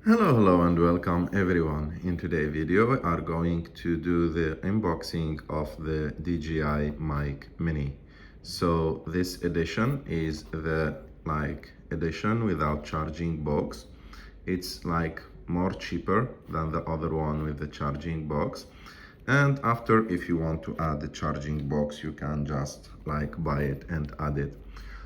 Hello and welcome everyone. In today's video we are going to do the unboxing of the DJI Mic Mini. So this edition is the edition without charging box. It's more cheaper than the other one with the charging box. And after, if you want to add the charging box, you can just buy it and add it.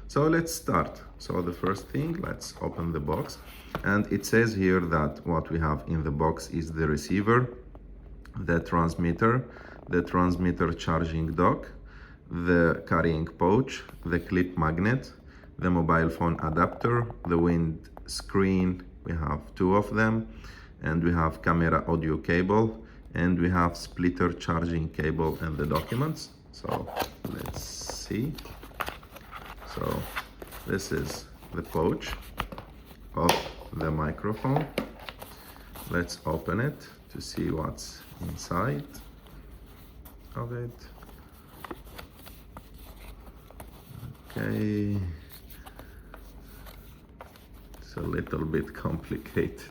So let's start. So the first thing, let's open the box. And it says here that what we have in the box is the receiver, the transmitter charging dock, the carrying pouch, the clip magnet, the mobile phone adapter, the wind screen, we have two of them, and we have camera audio cable, and we have splitter charging cable and the documents. So let's see. So this is the pouch of the microphone. Let's open it to see what's inside of it. Okay, it's a little bit complicated.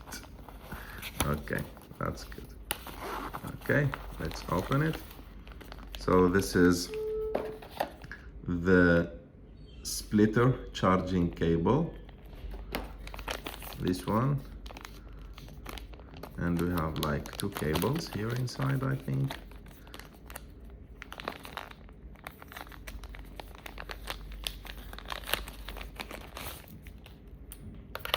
Okay, that's good. Okay, let's open it. So this is the splitter charging cable, this one, and we have two cables here inside, I think.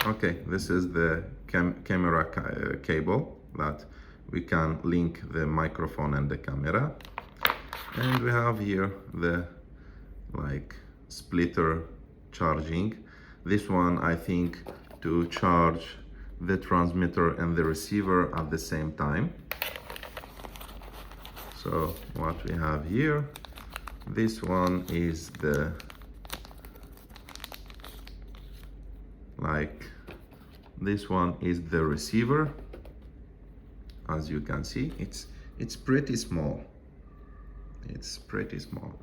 Okay, this is the camera cable that we can link the microphone and the camera, and we have here the splitter charging. This one, I think, to charge the transmitter and the receiver at the same time. So what we have here, this one is the this one is the receiver. As you can see, it's pretty small. It's pretty small.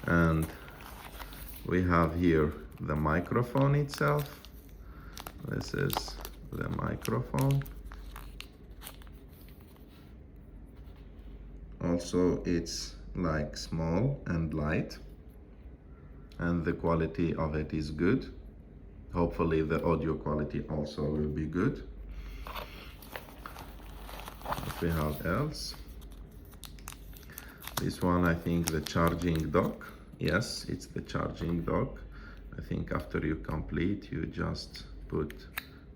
And we have here the microphone itself. This is the microphone. Also, it's small and light, and the quality of it is good. Hopefully the audio quality also will be good. What we have else? This one, I think, the charging dock. Yes, it's the charging dock. I think after you complete, you just put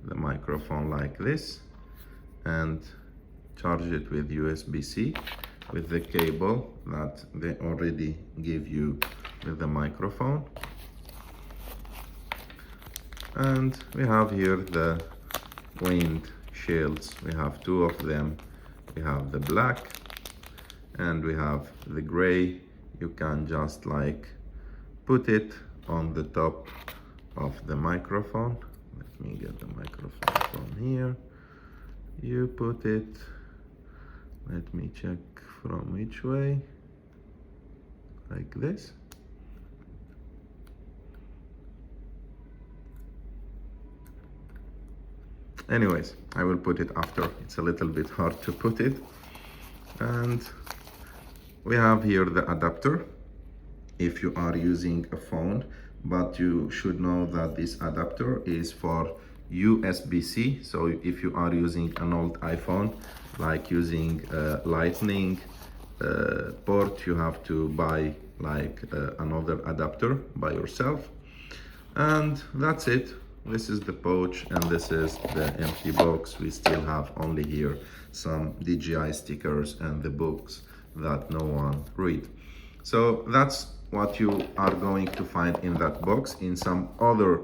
the microphone like this and charge it with USB-C with the cable that they already give you with the microphone. And we have here the wind shields. We have two of them. We have the black and we have the gray. You can just put it on the top of the microphone. Let me get the microphone from here. You put it, let me check from which way, like this. Anyways, I will put it after. It's a little bit hard to put it. And we have here the adapter if you are using a phone, but you should know that this adapter is for USB-C. So if you are using an old iPhone, using a lightning port, you have to buy another adapter by yourself. And that's it. This is the pouch and this is the empty box. We still have only here some DJI stickers and the books that no one read. So that's what you are going to find in that box. In some other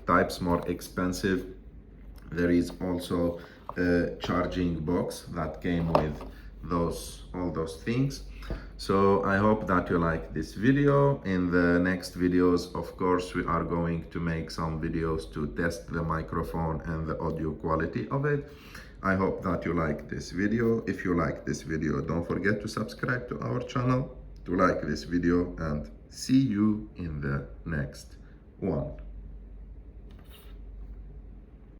types more expensive, there is also a charging box that came with all those things. So I hope that you like this video. In the next videos, of course, we are going to make some videos to test the microphone and the audio quality of it. I hope that you like this video. If you like this video, don't forget to subscribe to our channel, to like this video, and see you in the next one.